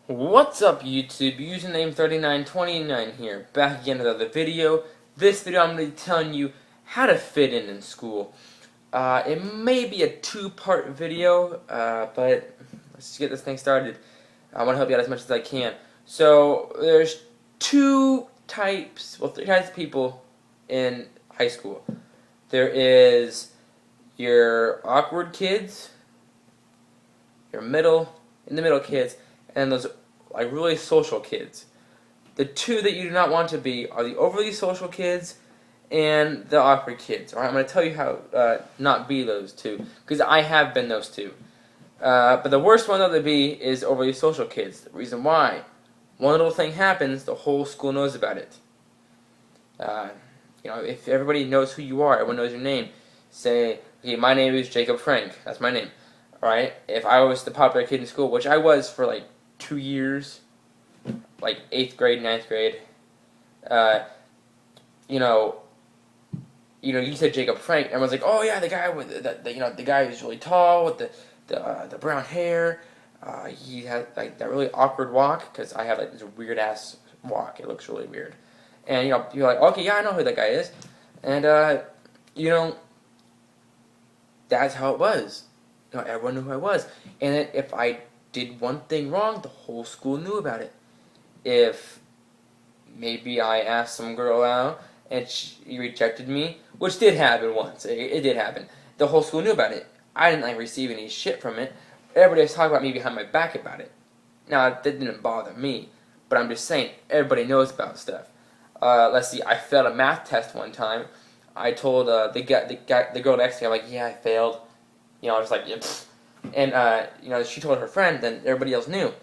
What's up YouTube, username 3929 here, back again with another video. This video I'm going to be telling you how to fit in school. It may be a two-part video, but let's just get this thing started. I want to help you out as much as I can. So, there's three types of people in high school. There is your awkward kids, your in the middle kids, and those like really social kids. The two that you do not want to be are the overly social kids and the awkward kids. Alright, I'm going to tell you how not be those two, because I have been those two. But the worst one to be is overly social kids. The reason why: one little thing happens, the whole school knows about it. If everybody knows who you are, everyone knows your name. Say, okay, my name is Jacob Frank. That's my name. Alright? If I was the popular kid in school, which I was for like 2 years, like 8th grade, 9th grade, you said Jacob Frank, everyone's like, oh yeah, the guy with the guy who's really tall with the brown hair. He has like that really awkward walk, because I have like this weird ass walk. It looks really weird, and you're like, okay, yeah, I know who that guy is, and that's how it was. Everyone knew who I was, and if I did one thing wrong, the whole school knew about it. If maybe I asked some girl out and she rejected me, which did happen once, it did happen, the whole school knew about it. I didn't receive any shit from it. Everybody was talking about me behind my back about it. Now, that didn't bother me, but I'm just saying, everybody knows about stuff. Let's see, I failed a math test one time. I told the girl next to me, I'm like, yeah, I failed. I was like, yeah, pfft. And, she told her friend, then everybody else knew.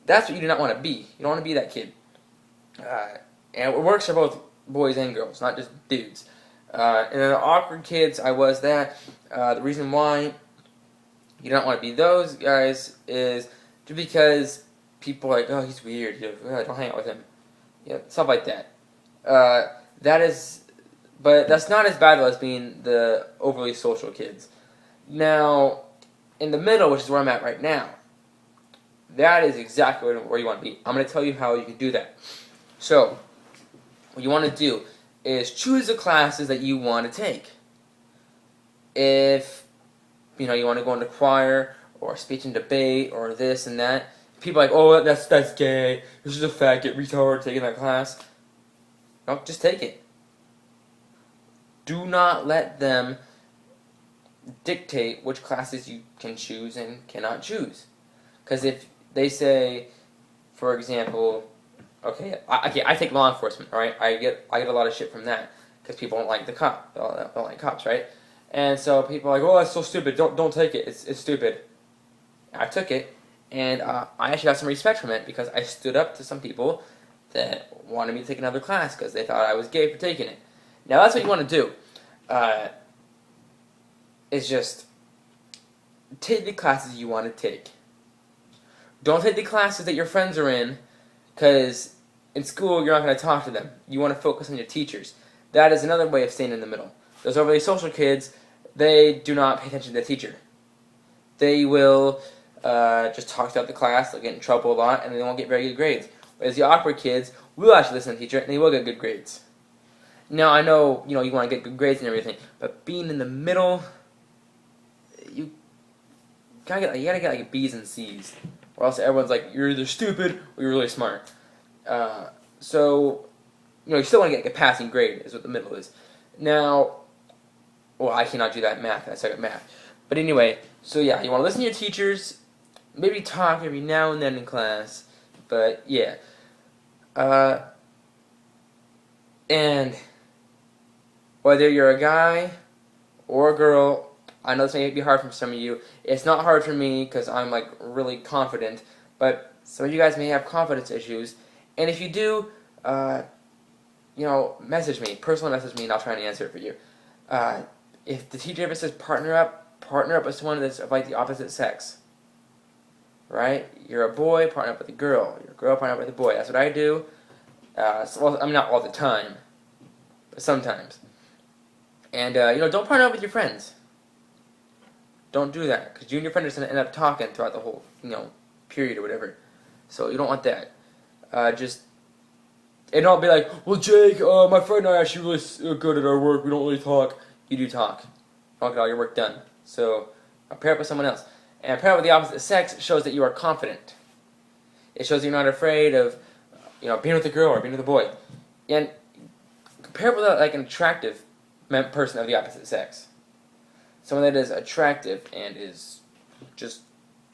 That's what you do not want to be. You don't want to be that kid. And it works for both boys and girls, not just dudes. And then the awkward kids, I was that. The reason why you don't want to be those guys is just because people are like, oh, he's weird. Don't hang out with him. Stuff like that. But that's not as bad as being the overly social kids. Now, in the middle, which is where I'm at right now, that is exactly where you want to be. I'm going to tell you how you can do that. So, what you want to do is choose the classes that you want to take. If, you want to go into choir, or speech and debate, or this and that, people are like, oh, that's gay, this is a faggot, retard, taking that class. No, just take it. Do not let them dictate which classes you can choose and cannot choose. Because if they say, for example, I take law enforcement, alright? I get a lot of shit from that, because people don't like don't like cops, right? And so people are like, oh, that's so stupid, don't take it, it's stupid. I took it, and I actually got some respect from it, because I stood up to some people that wanted me to take another class, because they thought I was gay for taking it. Now that's what you want to do. Is just take the classes you want to take. Don't take the classes that your friends are in, because in school you're not going to talk to them. You want to focus on your teachers. That is another way of staying in the middle. Those overly social kids, they do not pay attention to the teacher. They will just talk throughout the class, they'll get in trouble a lot, and they won't get very good grades. Whereas the awkward kids will actually listen to the teacher, and they will get good grades. Now, I know, you want to get good grades and everything, but being in the middle, you gotta get like B's and C's, or else everyone's like, you're either stupid or you're really smart. So, you still want to get like a passing grade, is what the middle is. Now, well, I cannot do that in math, I suck at math. But anyway, so yeah, you want to listen to your teachers, maybe talk every now and then in class, but yeah. And whether you're a guy or a girl, I know this may be hard for some of you. It's not hard for me, because I'm like really confident, but some of you guys may have confidence issues, and if you do, message me, personally message me, and I'll try and answer it for you. If the teacher ever says partner up with someone that's of like the opposite sex. Right? You're a boy, partner up with a girl. You're a girl, partner up with a boy. That's what I do. I'm not all the time, but sometimes. And, don't partner up with your friends. Don't do that, because you and your friend are going to end up talking throughout the whole, period or whatever. So you don't want that. And don't be like, well, Jake, my friend and I are actually really good at our work. We don't really talk. You do talk. Don't get all your work done. So pair up with someone else. And pair up with the opposite sex shows that you are confident. It shows that you're not afraid of, being with a girl or being with a boy. And pair up with like an attractive person of the opposite sex. Someone that is attractive and is just,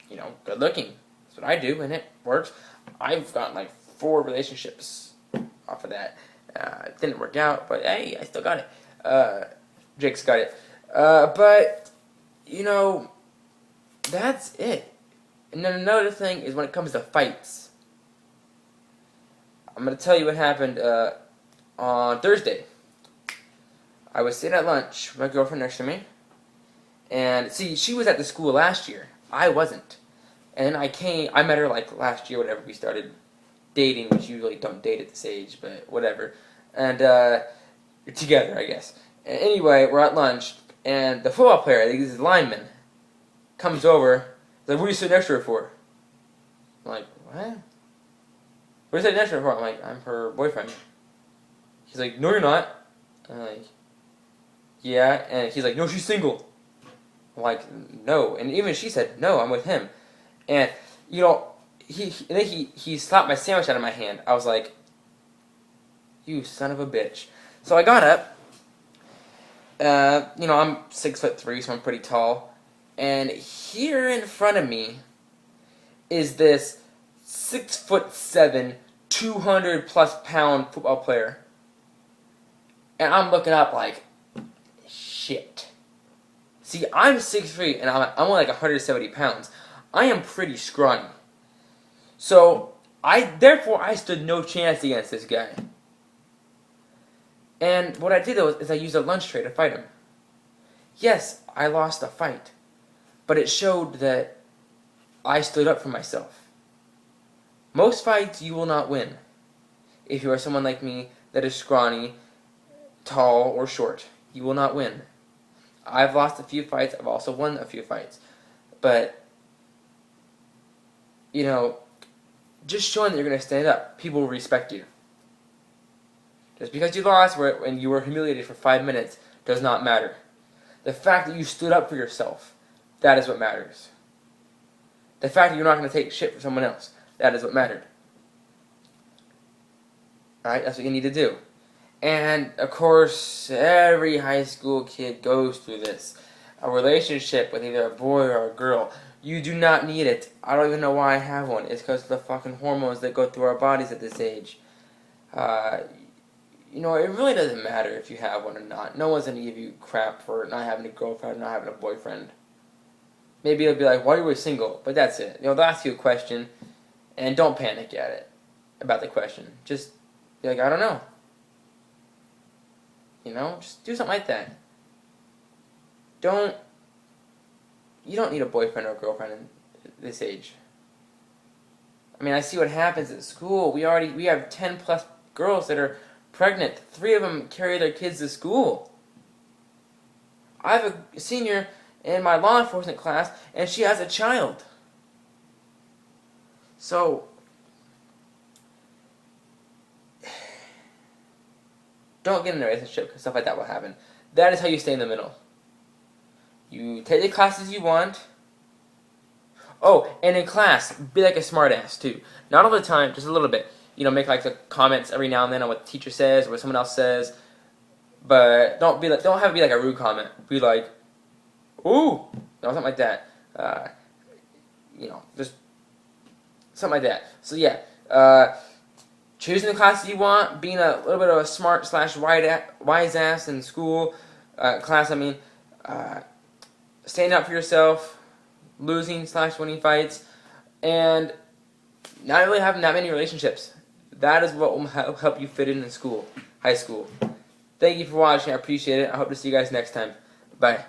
good looking. That's what I do, and it works. I've gotten like 4 relationships off of that. It didn't work out, but hey, I still got it. Jake's got it. But, that's it. And then another thing is when it comes to fights. I'm going to tell you what happened on Thursday. I was sitting at lunch with my girlfriend next to me. And, see, she was at the school last year. I wasn't. And I met her like last year, whatever, we started dating, which you really don't date at this age, but whatever. And, together, I guess. And anyway, we're at lunch, and the football player, I think he's a lineman, comes over. He's like, what are you sitting next to her for? I'm like, what? What are you sitting next to her for? I'm like, I'm her boyfriend. He's like, no, you're not. I'm like, yeah. And he's like, no, she's single. I'm like, no. And even she said, no, I'm with him. And, he slapped my sandwich out of my hand. I was like, you son of a bitch. So I got up. I'm 6'3", so I'm pretty tall. And here in front of me is this 6'7", 200-plus-pound football player. And I'm looking up like, shit. See, I'm 6'3", and I'm only like 170 pounds. I am pretty scrawny. So, therefore, I stood no chance against this guy. And what I did, though, is I used a lunch tray to fight him. Yes, I lost the fight. But it showed that I stood up for myself. Most fights you will not win. If you are someone like me that is scrawny, tall, or short, you will not win. I've lost a few fights. I've also won a few fights. But, just showing that you're going to stand up, people will respect you. Just because you lost and you were humiliated for 5 minutes does not matter. The fact that you stood up for yourself, that is what matters. The fact that you're not going to take shit from someone else, that is what mattered. Alright, that's what you need to do. And, of course, every high school kid goes through this. A relationship with either a boy or a girl. You do not need it. I don't even know why I have one. It's because of the fucking hormones that go through our bodies at this age. It really doesn't matter if you have one or not. No one's going to give you crap for not having a girlfriend, not having a boyfriend. Maybe it'll be like, why are you single? But that's it. They'll ask you a question, and don't panic at it, about the question. Just be like, I don't know. Just do something like that. You don't need a boyfriend or a girlfriend at this age. I mean, I see what happens at school. We have 10 plus girls that are pregnant. 3 of them carry their kids to school. I have a senior in my law enforcement class, and she has a child. So, don't get in a relationship because stuff like that will happen. That is how you stay in the middle. You take the classes you want. Oh, and in class, be like a smartass too. Not all the time, just a little bit. Make like the comments every now and then on what the teacher says or what someone else says. But don't have it be like a rude comment. Be like, ooh, something like that. Just something like that. So yeah, choosing the classes you want, being a little bit of a smart / wise ass in school, class. Standing up for yourself, losing / winning fights, and not really having that many relationships. That is what will help you fit in school, high school. Thank you for watching. I appreciate it. I hope to see you guys next time. Bye.